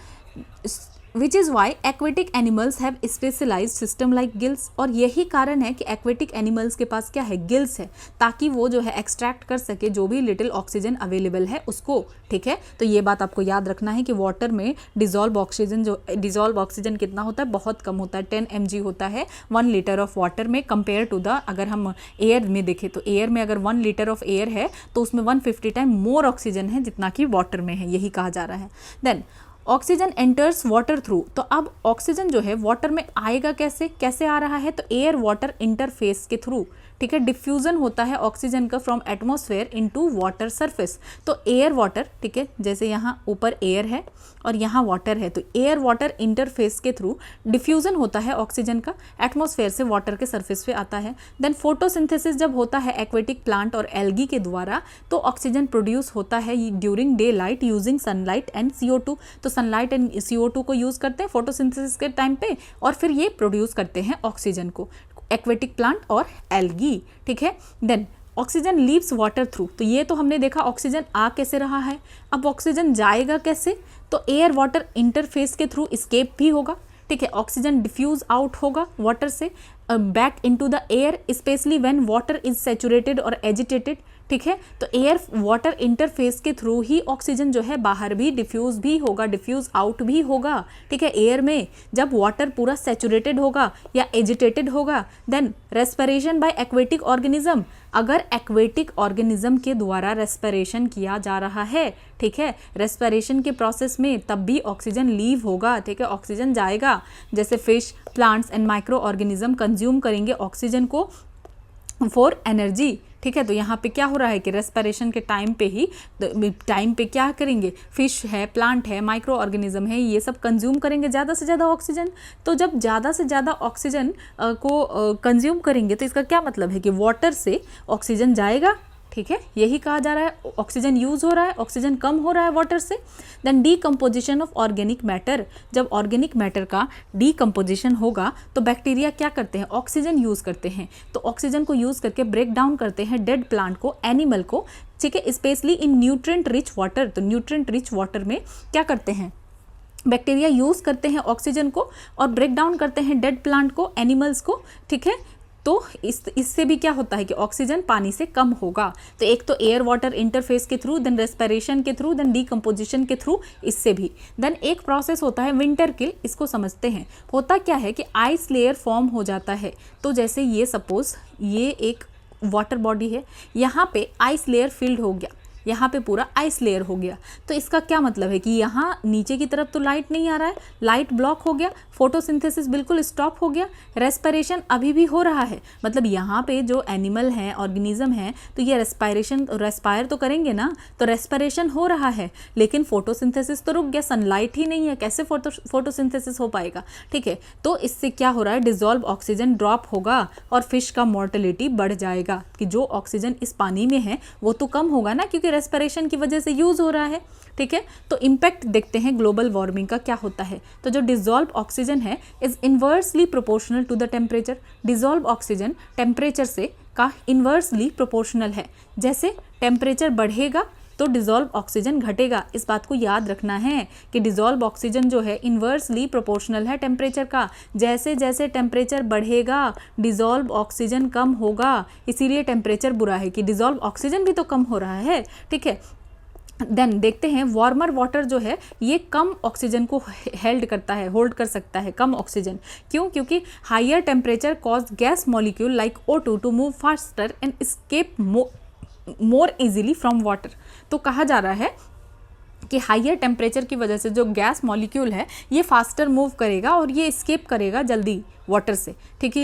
Which is why aquatic animals have specialised system like gills. और यही कारण है कि एक्वेटिक एनिमल्स के पास क्या है, गिल्स है, ताकि वो जो है एक्सट्रैक्ट कर सके जो भी लिटिल ऑक्सीजन अवेलेबल है उसको, ठीक है। तो ये बात आपको याद रखना है कि वाटर में डिजॉल्व ऑक्सीजन कितना होता है, बहुत कम होता है, 10 mg होता है 1 लीटर ऑफ वाटर में, कंपेयर टू द अगर हम एयर में देखें तो एयर में अगर 1 लीटर ऑफ एयर है तो उसमें 150 टाइम मोर ऑक्सीजन है जितना कि वाटर में है, यही कहा जा रहा है। Then oxygen enters water through. तो अब ऑक्सीजन जो है वाटर में आएगा कैसे आ रहा है, तो एयर वाटर इंटरफेस के थ्रू, ठीक है। डिफ्यूजन होता है ऑक्सीजन का from atmosphere into water surface. तो एयर वाटर, ठीक है, जैसे यहाँ ऊपर एयर है और यहाँ वाटर है, तो एयर वाटर इंटरफेस के थ्रू डिफ्यूजन होता है ऑक्सीजन का, एटमॉस्फेयर से वाटर के सरफेस पे आता है। देन फोटोसिंथेसिस जब होता है एक्वेटिक प्लांट और एल्गी के द्वारा, तो ऑक्सीजन प्रोड्यूस होता है during day light using sunlight and CO2। तो सनलाइट एंड CO2 को यूज़ करते हैं फोटोसिंथेसिस के टाइम पे, और फिर ये प्रोड्यूस करते हैं ऑक्सीजन को, एक्वेटिक प्लांट और एल्गी, ठीक है। Then oxygen leaves water through. तो ये तो हमने देखा ऑक्सीजन आ कैसे रहा है, अब ऑक्सीजन जाएगा कैसे, तो एयर वाटर इंटरफेस के थ्रू एस्केप भी होगा, ठीक है। ऑक्सीजन डिफ्यूज आउट होगा वाटर से back into the air, specially when water is saturated और एजिटेटेड, ठीक है। तो एयर वाटर इंटरफेस के थ्रू ही ऑक्सीजन जो है बाहर भी डिफ्यूज भी होगा, डिफ्यूज आउट भी होगा, ठीक है। एयर में जब वाटर पूरा सैचुरेटेड होगा या एजिटेटेड होगा, then respiration by aquatic organism. अगर एक्वेटिक ऑर्गेनिज्म के द्वारा रेस्पिरेशन किया जा रहा है, ठीक है, रेस्पिरेशन के प्रोसेस में तब भी ऑक्सीजन लीव होगा, ठीक है, ऑक्सीजन जाएगा। जैसे fish, plants and micro organism consume करेंगे ऑक्सीजन को फॉर एनर्जी, ठीक है। तो यहाँ पे क्या हो रहा है कि रेस्पिरेशन के टाइम पे क्या करेंगे, फिश है, प्लांट है, माइक्रो ऑर्गेनिज्म है, ये सब कंज्यूम करेंगे ज़्यादा से ज़्यादा ऑक्सीजन। तो जब ज़्यादा से ज़्यादा ऑक्सीजन को कंज्यूम करेंगे तो इसका क्या मतलब है कि वाटर से ऑक्सीजन जाएगा, ठीक है, यही कहा जा रहा है। ऑक्सीजन यूज़ हो रहा है, ऑक्सीजन कम हो रहा है वाटर से। Then decomposition of organic matter. जब ऑर्गेनिक मैटर का डीकम्पोजिशन होगा तो बैक्टीरिया क्या करते हैं, ऑक्सीजन यूज़ करते हैं। तो ऑक्सीजन को यूज़ करके ब्रेक डाउन करते हैं डेड प्लांट को, एनिमल को, ठीक है, specially in nutrient rich water. तो न्यूट्रिएंट रिच वाटर में क्या करते हैं, बैक्टीरिया यूज़ करते हैं ऑक्सीजन को और ब्रेक डाउन करते हैं डेड प्लांट को, एनिमल्स को, ठीक है। तो इससे भी क्या होता है कि ऑक्सीजन पानी से कम होगा। तो एक तो एयर वाटर इंटरफेस के थ्रू, देन रेस्पिरेशन के थ्रू, देन डीकम्पोजिशन के थ्रू, इससे भी। देन एक प्रोसेस होता है विंटर किल, इसको समझते हैं। होता क्या है कि आइस लेयर फॉर्म हो जाता है। तो जैसे ये सपोज ये एक वाटर बॉडी है, यहाँ पे आइस लेयर फिल्ड हो गया, यहाँ पे पूरा आइस लेयर हो गया। तो इसका क्या मतलब है कि यहाँ नीचे की तरफ तो लाइट नहीं आ रहा है, लाइट ब्लॉक हो गया, फोटोसिंथेसिस बिल्कुल स्टॉप हो गया, रेस्पिरेशन अभी भी हो रहा है। मतलब यहाँ पे जो एनिमल हैं, ऑर्गेनिज्म हैं, तो ये रेस्पायर तो करेंगे ना, तो रेस्पिरेशन हो रहा है, लेकिन फोटोसिंथेसिस तो रुक गया, सनलाइट ही नहीं है, कैसे फोटोसिंथेसिस हो पाएगा, ठीक है। तो इससे क्या हो रहा है, डिजॉल्व ऑक्सीजन ड्रॉप होगा और फिश का मॉर्टेलिटी बढ़ जाएगा कि जो ऑक्सीजन इस पानी में है वो तो कम होगा ना, क्योंकि क्योंकि रेस्पिरेशन की वजह से यूज़ हो रहा है, ठीक है। तो इम्पैक्ट देखते हैं ग्लोबल वार्मिंग का क्या होता है। तो जो डिजॉल्व ऑक्सीजन है is inversely proportional to the temperature. Dissolve oxygen temperature से का इन्वर्सली प्रोपोर्शनल है। जैसे टेम्परेचर बढ़ेगा तो डिजॉल्व ऑक्सीजन घटेगा। इस बात को याद रखना है कि डिजॉल्व ऑक्सीजन जो है इन्वर्सली प्रोपोर्शनल है टेम्परेचर का। जैसे जैसे टेम्परेचर बढ़ेगा डिजॉल्व ऑक्सीजन कम होगा, इसीलिए टेम्परेचर बुरा है कि डिजॉल्व ऑक्सीजन भी तो कम हो रहा है, ठीक है। देन देखते हैं वार्मर वाटर जो है ये कम ऑक्सीजन को हेल्ड करता है, होल्ड कर सकता है कम ऑक्सीजन। क्यों? क्योंकि higher temperature cause gas molecule like O2 to move faster and escape more easily from water. तो कहा जा रहा है कि हाइयर टेम्परेचर की वजह से जो गैस मॉलिक्यूल है ये फास्टर मूव करेगा और ये एस्केप करेगा जल्दी वाटर से, ठीक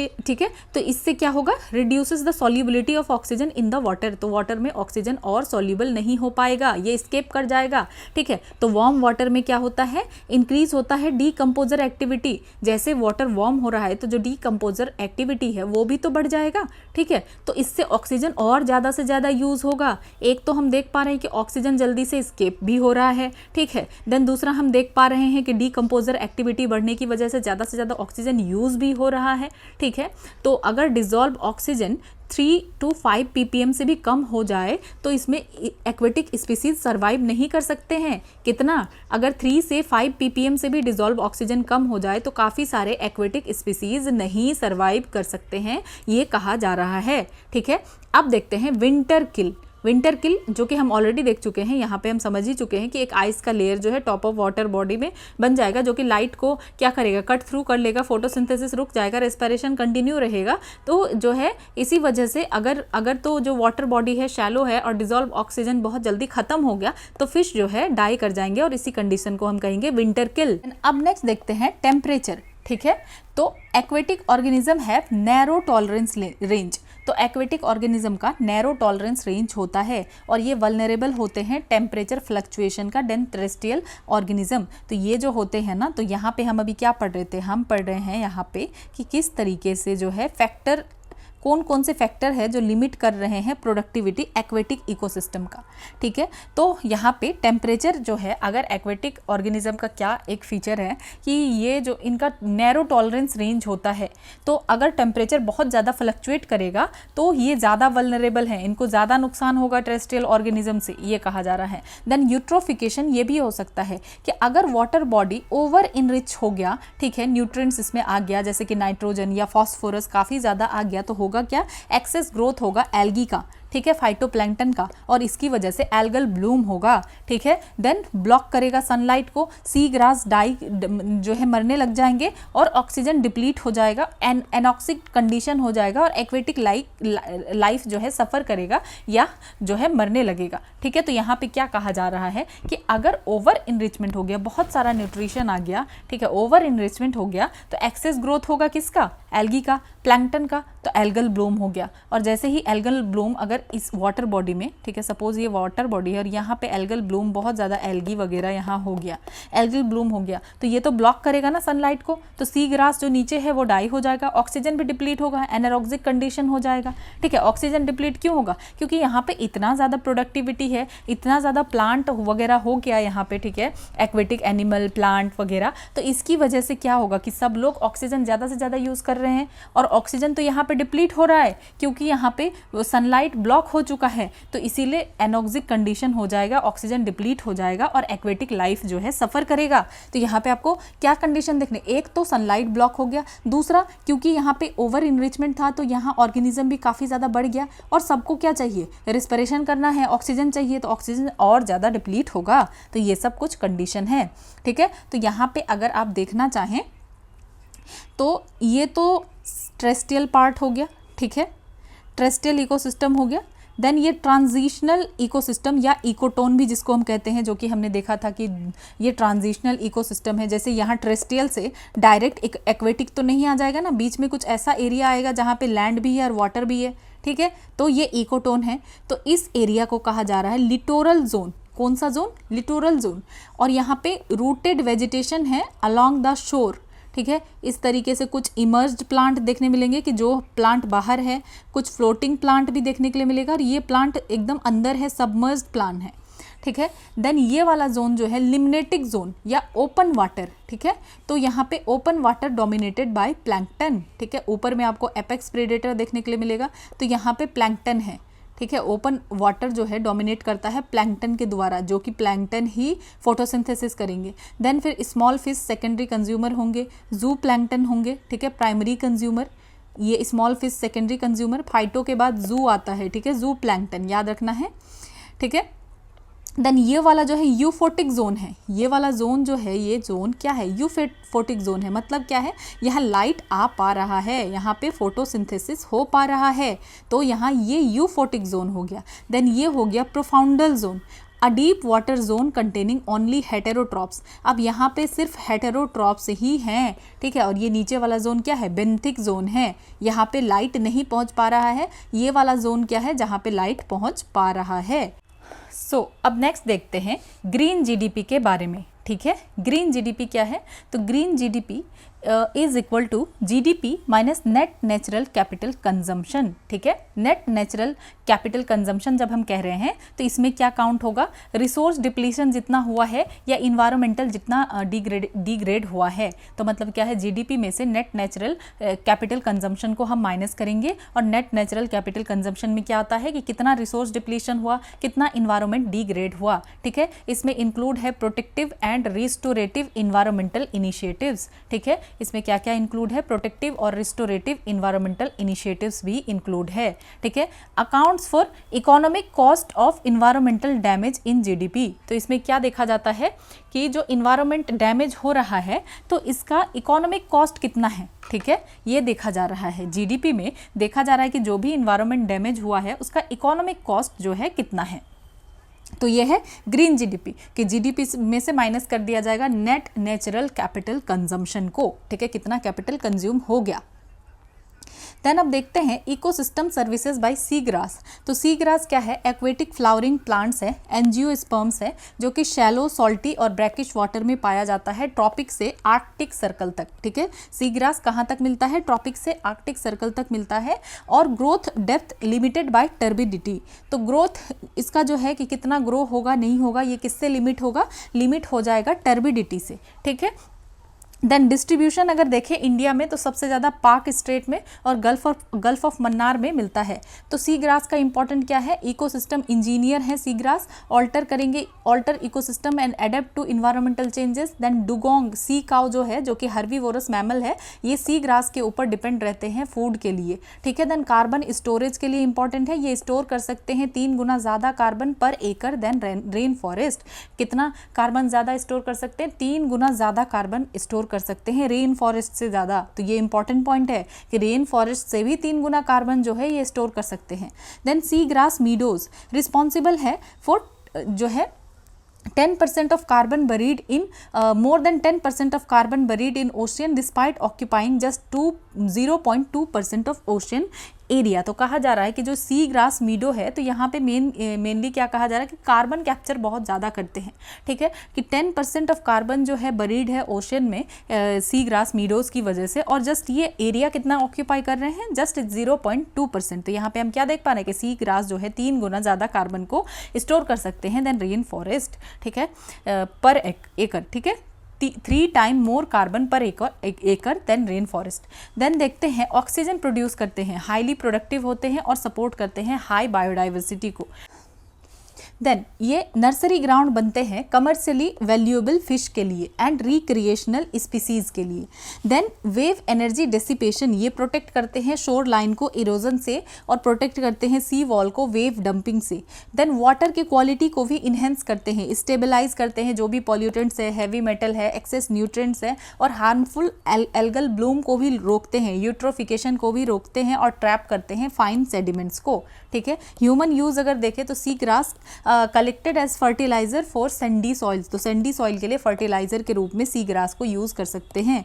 है। तो इससे क्या होगा, reduces the solubility of oxygen in the water. तो वाटर में ऑक्सीजन और सॉल्युबल नहीं हो पाएगा, ये एस्केप कर जाएगा, ठीक है। तो वार्म वाटर में क्या होता है, इंक्रीज होता है डीकम्पोजर एक्टिविटी। जैसे वाटर वार्म हो रहा है तो जो डीकम्पोजर एक्टिविटी है वो भी तो बढ़ जाएगा, ठीक है। तो इससे ऑक्सीजन और ज़्यादा से ज़्यादा यूज़ होगा। एक तो हम देख पा रहे हैं कि ऑक्सीजन जल्दी से एस्केप भी हो रहा है, ठीक है। देन दूसरा हम देख पा रहे हैं कि डीकम्पोजर एक्टिविटी बढ़ने की वजह से ज़्यादा ऑक्सीजन यूज़ भी हो रहा है, ठीक है। तो अगर डिजॉल्व ऑक्सीजन 3 to 5 ppm से भी कम हो जाए तो इसमें एक्वेटिक स्पीसीज सर्वाइव नहीं कर सकते हैं। कितना? अगर 3 से 5 ppm से भी डिजॉल्व ऑक्सीजन कम हो जाए तो काफ़ी सारे एक्वेटिक स्पीसीज नहीं सर्वाइव कर सकते हैं, ये कहा जा रहा है, ठीक है। अब देखते हैं विंटर किल। विंटर किल जो कि हम ऑलरेडी देख चुके हैं, यहाँ पे हम समझ ही चुके हैं कि एक आइस का लेयर जो है टॉप ऑफ वाटर बॉडी में बन जाएगा जो कि लाइट को क्या करेगा, कट थ्रू कर लेगा, फोटोसिंथेसिस रुक जाएगा, रेस्पिरेशन कंटिन्यू रहेगा। तो जो है इसी वजह से अगर तो जो वाटर बॉडी है शैलो है और डिजॉल्व ऑक्सीजन बहुत जल्दी खत्म हो गया तो फिश जो है डाई कर जाएंगे और इसी कंडीशन को हम कहेंगे विंटर किल। अब नेक्स्ट देखते हैं टेम्परेचर, ठीक है। तो aquatic organism have narrow tolerance range. तो एक्वेटिक ऑर्गेनिज्म का नैरो टॉलरेंस रेंज होता है और ये वल्नरेबल होते हैं टेम्परेचर फ्लक्चुएशन का देन टेरेस्ट्रियल ऑर्गेनिज्म। तो ये जो होते हैं ना, तो यहाँ पे हम अभी क्या पढ़ रहे थे, हम पढ़ रहे हैं यहाँ पे कि किस तरीके से जो है फैक्टर, कौन कौन से फैक्टर है जो लिमिट कर रहे हैं प्रोडक्टिविटी एक्वेटिक इकोसिस्टम का, ठीक है। तो यहाँ पे टेम्परेचर जो है, अगर एक्वेटिक ऑर्गेनिज्म का क्या एक फीचर है कि ये जो इनका नैरो टॉलरेंस रेंज होता है, तो अगर टेम्परेचर बहुत ज़्यादा फ्लक्चुएट करेगा तो ये ज़्यादा वल्नरेबल हैं, इनको ज़्यादा नुकसान होगा टेरेस्ट्रियल ऑर्गेनिज्म से, ये कहा जा रहा है। देन यूट्रोफिकेशन ये भी हो सकता है कि अगर वाटर बॉडी ओवर इनरिच हो गया, ठीक है, न्यूट्रिएंट्स इसमें आ गया जैसे कि नाइट्रोजन या फॉस्फोरस काफ़ी ज़्यादा आ गया तो क्या एक्सेस ग्रोथ होगा एल्गी का, ठीक है, फाइटोप्लैंक्टन का, और इसकी वजह से एल्गल ब्लूम होगा, ठीक है। देन ब्लॉक करेगा सनलाइट को, सी ग्रास डाई जो है मरने लग जाएंगे और ऑक्सीजन डिप्लीट हो जाएगा, एनॉक्सिक कंडीशन हो जाएगा और एक्वेटिक लाइफ जो है सफ़र करेगा या जो है मरने लगेगा, ठीक है। तो यहाँ पे क्या कहा जा रहा है कि अगर ओवर इनरिचमेंट हो गया, बहुत सारा न्यूट्रिशन आ गया, ठीक है, ओवर इनरिचमेंट हो गया तो एक्सेस ग्रोथ होगा किसका, एल्गी का, प्लैंक्टन का, तो एल्गल ब्लूम हो गया। और जैसे ही एल्गल ब्लूम अगर इस वाटर बॉडी में, ठीक है, सपोज ये वाटर बॉडी है और यहाँ पे एल्गल ब्लूम बहुत ज़्यादा एल्गी वगैरह यहाँ हो गया, एल्गल ब्लूम हो गया, तो ये तो ब्लॉक करेगा ना सनलाइट को, तो सी ग्रास जो नीचे है वो डाई हो जाएगा, ऑक्सीजन भी डिप्लीट होगा, एनारोक्सिक कंडीशन हो जाएगा, ठीक है। ऑक्सीजन डिप्लीट क्यों होगा? क्योंकि यहाँ पे इतना ज़्यादा प्रोडक्टिविटी है, इतना ज़्यादा प्लांट वगैरह हो गया यहाँ पे, ठीक है, एक्वेटिक एनिमल प्लांट वगैरह, तो इसकी वजह से क्या होगा कि सब लोग ऑक्सीजन ज़्यादा से ज़्यादा यूज़ कर रहे हैं और ऑक्सीजन तो यहाँ पे डिप्लीट हो रहा है क्योंकि यहाँ पे सनलाइट ब्लॉक हो चुका है, तो इसीलिए एनॉक्सिक कंडीशन हो जाएगा, ऑक्सीजन डिप्लीट हो जाएगा और एक्वेटिक लाइफ जो है सफ़र करेगा। तो यहाँ पे आपको क्या कंडीशन देखने, एक तो सनलाइट ब्लॉक हो गया, दूसरा क्योंकि यहाँ पे ओवर इनरिचमेंट था तो यहाँ ऑर्गेनिज्म भी काफ़ी ज़्यादा बढ़ गया और सबको क्या चाहिए, रेस्पिरेशन करना है, ऑक्सीजन चाहिए, तो ऑक्सीजन और ज़्यादा डिप्लीट होगा। तो ये सब कुछ कंडीशन है, ठीक है। तो यहाँ पे अगर आप देखना चाहें तो ये तो टेरेस्ट्रियल पार्ट हो गया, ठीक है, टेरेस्ट्रियल इकोसिस्टम हो गया। देन ये ट्रांजिशनल इकोसिस्टम या इकोटोन भी जिसको हम कहते हैं, जो कि हमने देखा था कि ये ट्रांजिशनल इकोसिस्टम है। जैसे यहाँ टेरेस्ट्रियल से डायरेक्ट एक्वेटिक तो नहीं आ जाएगा ना, बीच में कुछ ऐसा एरिया आएगा जहाँ पे लैंड भी है और वाटर भी है, ठीक है, तो ये इकोटोन है। तो इस एरिया को कहा जा रहा है लिटोरल जोन। कौन सा जोन? Littoral zone. और यहाँ पे रूटेड वेजिटेशन है अलोंग द शोर, ठीक है। इस तरीके से कुछ इमर्ज्ड प्लांट देखने मिलेंगे कि जो प्लांट बाहर है, कुछ फ्लोटिंग प्लांट भी देखने के लिए मिलेगा, और ये प्लांट एकदम अंदर है, सबमर्ज्ड प्लांट है, ठीक है। देन ये वाला जोन जो है लिम्नेटिक जोन या ओपन वाटर, ठीक है। तो यहाँ पे open water dominated by plankton, ठीक है। ऊपर में आपको एपेक्स प्रेडेटर देखने के लिए मिलेगा, तो यहाँ पे प्लैंकटन है, ठीक है। ओपन वाटर जो है डोमिनेट करता है प्लैंकटन के द्वारा, जो कि प्लैंकटन ही फोटोसिंथेसिस करेंगे। देन फिर स्मॉल फिश सेकेंडरी कंज्यूमर होंगे, जू प्लैंकटन होंगे, ठीक है, प्राइमरी कंज्यूमर। ये small fish secondary consumer, phyto के बाद जू आता है, ठीक है, जू प्लैंकटन याद रखना है, ठीक है। देन ये वाला जो है यूफोटिक जोन है, ये वाला जोन जो है, ये जोन क्या है, यूफोटिक जोन है। मतलब क्या है, यहाँ लाइट आ पा रहा है, यहाँ पे फोटोसिंथेसिस हो पा रहा है, तो यहाँ ये यूफोटिक जोन हो गया। देन ये हो गया profundal zone, a deep water zone containing only heterotrophs. अब यहाँ पे सिर्फ हेटेरोट्रॉप्स ही हैं, ठीक है। और ये नीचे वाला जोन क्या है, बेंथिक जोन है, यहाँ पे लाइट नहीं पहुँच पा रहा है। ये वाला जोन क्या है, जहाँ पे लाइट पहुँच पा रहा है। अब नेक्स्ट देखते हैं ग्रीन जीडीपी के बारे में, ठीक है। ग्रीन जीडीपी क्या है, तो green GDP is equal to GDP minus net natural capital consumption, ठीक है। नेट नेचुरल कैपिटल कंजम्पशन जब हम कह रहे हैं तो इसमें क्या काउंट होगा, रिसोर्स डिप्लीशन जितना हुआ है या इन्वायरमेंटल जितना डिग्रेड हुआ है। तो मतलब क्या है, जीडीपी में से नेट नेचुरल कैपिटल कंजम्पशन को हम माइनस करेंगे, और नेट नेचुरल कैपिटल कंजम्पशन में क्या आता है कि कितना रिसोर्स डिप्लीशन हुआ, कितना इन्वायरमेंट डिग्रेड हुआ, ठीक है। इसमें इंक्लूड है protective and restorative environmental initiatives, ठीक है। इसमें क्या क्या इंक्लूड है, प्रोटेक्टिव और रिस्टोरेटिव इन्वायरमेंटल इनिशिएटिव्स भी इंक्लूड है, ठीक है। Accounts for economic cost of environmental damage in GDP. तो इसमें क्या देखा जाता है कि जो इन्वायरमेंट डैमेज हो रहा है तो इसका इकोनॉमिक कॉस्ट कितना है, ठीक है, ये देखा जा रहा है। जीडीपी में देखा जा रहा है कि जो भी इन्वायरमेंट डैमेज हुआ है उसका इकोनॉमिक कॉस्ट जो है कितना है। तो ये है ग्रीन जीडीपी कि जीडीपी में से माइनस कर दिया जाएगा नेट नेचुरल कैपिटल कंजम्पशन को, ठीक है, कितना कैपिटल कंज्यूम हो गया। देन अब देखते हैं ecosystem services by sea grass. तो सी ग्रास क्या है, एक्वेटिक फ्लावरिंग प्लांट्स है, एंजियोस्पर्म्स है, जो कि शैलो सॉल्टी और ब्रैकिश वाटर में पाया जाता है ट्रॉपिक से आर्कटिक सर्कल तक, ठीक है। सी ग्रास कहाँ तक मिलता है, ट्रॉपिक से आर्कटिक सर्कल तक मिलता है, और growth depth limited by turbidity. तो ग्रोथ इसका जो है कि कितना ग्रो होगा नहीं होगा, ये किससे लिमिट होगा, लिमिट हो जाएगा टर्बिडिटी से, ठीक है। देन डिस्ट्रीब्यूशन अगर देखें इंडिया में तो सबसे ज़्यादा पाक स्टेट में और गल्फ ऑफ मन्नार में मिलता है। तो सी ग्रास का इंपॉर्टेंट क्या है, इकोसिस्टम इंजीनियर है सी ग्रास, ऑल्टर करेंगे, alter ecosystem and adapt to environmental changes. Then dugong sea cow जो है, जो कि हर्बीवोरस मैमल है, ये सी ग्रास के ऊपर डिपेंड रहते हैं फूड के लिए, ठीक है। देन कार्बन स्टोरेज के लिए इंपॉर्टेंट है, ये स्टोर कर सकते हैं 3 गुना ज़्यादा कार्बन पर एकड़ देन रेन फॉरेस्ट। कितना कार्बन ज़्यादा स्टोर कर सकते हैं, 3 गुना ज़्यादा कार्बन स्टोर कर सकते हैं रेन फॉरेस्ट से ज़्यादा। तो ये इंपॉर्टेंट पॉइंट है कि रेन फॉरेस्ट से भी 3 गुना कार्बन जो है ये स्टोर कर सकते हैं। Then seagrass meadows responsible है फॉर जो है 10% of carbon buried in more than 10% of carbon buried in ocean despite occupying just 0.2% of ocean area. तो कहा जा रहा है कि जो सी ग्रास मीडो है तो यहाँ पे मेनली क्या कहा जा रहा है कि कार्बन कैप्चर बहुत ज़्यादा करते हैं, ठीक है, कि 10% ऑफ कार्बन जो है बरीड है ओशन में सी ग्रास मीडोज की वजह से, और जस्ट ये एरिया कितना ऑक्यूपाई कर रहे हैं, जस्ट 0.2%। तो यहाँ पे हम क्या देख पा रहे हैं कि सी ग्रास जो है 3 गुना ज़्यादा कार्बन को स्टोर कर सकते हैं देन रेन फॉरेस्ट, ठीक है, पर एकड़, ठीक है, 3 टाइम मोर कार्बन पर एकड़ देन रेन फॉरेस्ट। देन देखते हैं ऑक्सीजन प्रोड्यूस करते हैं, हाईली प्रोडक्टिव होते हैं और सपोर्ट करते हैं हाई बायोडाइवर्सिटी को। देन ये नर्सरी ग्राउंड बनते हैं कमर्शियली वैल्यूएबल फिश के लिए एंड रिक्रिएशनल स्पीसीज के लिए। देन वेव एनर्जी डेसिपेशन, ये प्रोटेक्ट करते हैं शोर लाइन को इरोजन से और प्रोटेक्ट करते हैं सी वॉल को वेव डंपिंग से। देन वाटर की क्वालिटी को भी इन्हेंस करते हैं, स्टेबलाइज करते हैं जो भी पॉल्यूटेंट्स है, हैवी मेटल है, एक्सेस न्यूट्रिएंट्स है, और हार्मफुल एल्गल ब्लूम को भी रोकते हैं, यूट्रोफिकेशन को भी रोकते हैं और ट्रैप करते हैं फाइन सेडिमेंट्स को, ठीक है। ह्यूमन यूज अगर देखें तो seagrass collected as fertiliser for sandy soils, तो सैंडी सॉइल के लिए फर्टिलाइजर के रूप में सी ग्रास को यूज़ कर सकते हैं।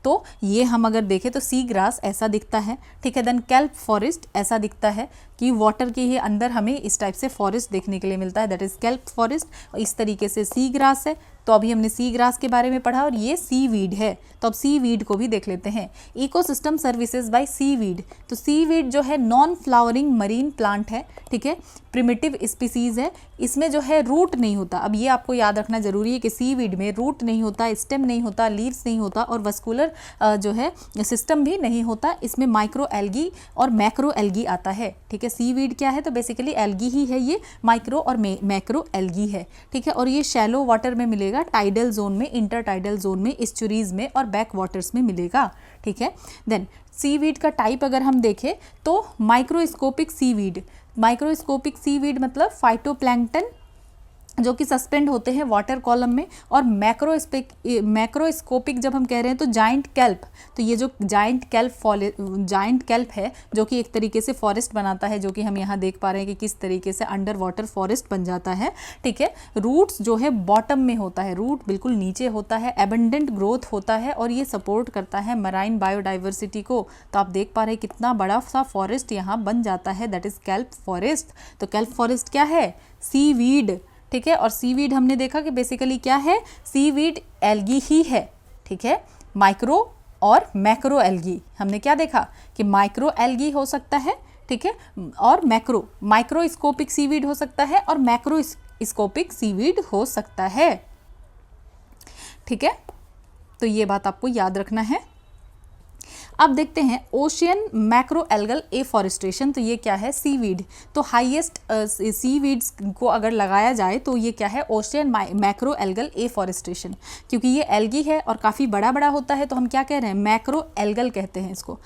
तो ये हम अगर देखें तो सी ग्रास ऐसा दिखता है, ठीक है। देन कैल्प फॉरेस्ट ऐसा दिखता है कि वाटर के ही अंदर हमें इस टाइप से फॉरेस्ट देखने के लिए मिलता है, दैट इज कैल्प फॉरेस्ट। इस तरीके से सी ग्रास है, तो अभी हमने सी ग्रास के बारे में पढ़ा और ये सी वीड है, तो अब सी वीड को भी देख लेते हैं। Ecosystem services by seaweed, तो सी वीड जो है नॉन फ्लावरिंग मरीन प्लांट है, ठीक है, प्रिमिटिव स्पीसीज है, इसमें जो है रूट नहीं होता। अब ये आपको याद रखना जरूरी है कि सी वीड में रूट नहीं होता, स्टेम नहीं होता, लीव्स नहीं होता और वस्कुलर जो है सिस्टम भी नहीं होता। इसमें माइक्रो एल्गी और मैक्रो एल्गी आता है, ठीक है। सी वीड क्या है, तो बेसिकली एल्गी ही है, ये माइक्रो और मैक्रो एल्गी है, ठीक है। और ये शैलो वाटर में मिलेगा, टाइडल जोन में, इंटर टाइडल जोन में, एस्चुरीज में और बैक वाटर्स में मिलेगा, ठीक है। देन सीवीड का टाइप अगर हम देखें तो माइक्रोस्कोपिक सीवीड, माइक्रोस्कोपिक सीवीड मतलब फाइटोप्लैंक्टन जो कि सस्पेंड होते हैं वाटर कॉलम में, और मैक्रोस्कोपिक जब हम कह रहे हैं तो जाइंट केल्प, तो ये जो जाइंट केल्प है जो कि एक तरीके से फॉरेस्ट बनाता है, जो कि हम यहाँ देख पा रहे हैं कि किस तरीके से अंडर वाटर फॉरेस्ट बन जाता है, ठीक है। रूट्स जो है बॉटम में होता है, रूट बिल्कुल नीचे होता है, एबंडेंट ग्रोथ होता है और ये सपोर्ट करता है मराइन बायोडाइवर्सिटी को। तो आप देख पा रहे हैं कितना बड़ा सा फॉरेस्ट यहाँ बन जाता है, दैट इज केल्प फॉरेस्ट। तो केल्प फॉरेस्ट क्या है, सीवीड, ठीक है। और सीवीड हमने देखा कि बेसिकली क्या है, सीवीड एल्गी ही है, ठीक है। माइक्रो और मैक्रो एल्गी हमने क्या देखा कि माइक्रो एल्गी हो सकता है, ठीक है, और माइक्रोस्कोपिक सीवीड हो सकता है और मैक्रोस्कोपिक सीवीड हो सकता है, ठीक है। तो ये बात आपको याद रखना है। अब देखते हैं ओशियन मैक्रो एल्गल एफॉरेस्टेशन, तो ये क्या है, सीवीड। तो हाईएस्ट सीवीड्स को अगर लगाया जाए तो ये क्या है, ओशियन मैक्रो एल्गल एफॉरेस्टेशन, क्योंकि ये एल्गी है और काफ़ी बड़ा बड़ा होता है तो हम क्या कह रहे हैं, मैक्रो एल्गल कहते हैं इसको।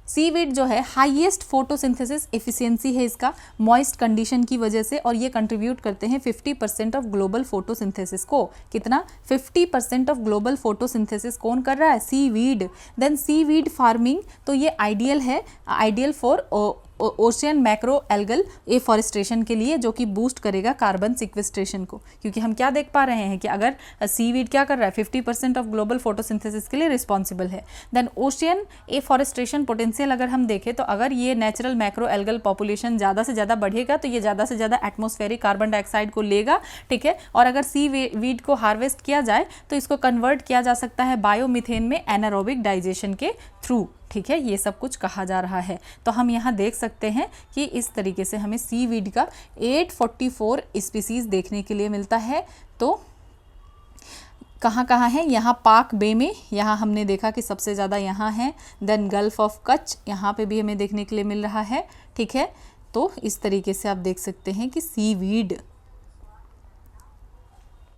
सीवीड जो है हाईएस्ट फोटोसिंथेसिस एफिशिएंसी है इसका मॉइस्ट कंडीशन की वजह से, और ये कंट्रीब्यूट करते हैं 50% ऑफ ग्लोबल फोटोसिंथेसिस को। कितना, 50% ऑफ ग्लोबल फोटोसिंथेसिस कौन कर रहा है, सीवीड। देन सीवीड फार्मिंग, तो ये आइडियल है, ideal for ocean macro algal afforestation के लिए, जो कि बूस्ट करेगा कार्बन सिक्वेस्ट्रेशन को, क्योंकि हम क्या देख पा रहे हैं कि अगर सीवीड क्या कर रहा है, 50% ऑफ ग्लोबल फोटोसिंथेसिस के लिए रिस्पॉन्सिबल है। देन ओशियन एफॉरेस्ट्रेशन पोटेंशियल अगर हम देखें तो अगर ये नेचुरल मैक्रो एल्गल पॉपुलेशन ज़्यादा से ज़्यादा बढ़ेगा तो ये ज़्यादा से ज़्यादा एटमॉस्फेरिक कार्बन डाइऑक्साइड को लेगा, ठीक है। और अगर सीवीड को हार्वेस्ट किया जाए तो इसको कन्वर्ट किया जा सकता है बायोमीथेन में एनारोबिक डाइजेशन के थ्रू, ठीक है। ये सब कुछ कहा जा रहा है। तो हम यहाँ देख सकते हैं कि इस तरीके से हमें सीवीड का 844 स्पीसीज देखने के लिए मिलता है। तो कहाँ कहाँ है, यहाँ पाक बे में, यहाँ हमने देखा कि सबसे ज़्यादा यहाँ है। देन गल्फ ऑफ कच्छ, यहाँ पे भी हमें देखने के लिए मिल रहा है, ठीक है। तो इस तरीके से आप देख सकते हैं कि सीवीड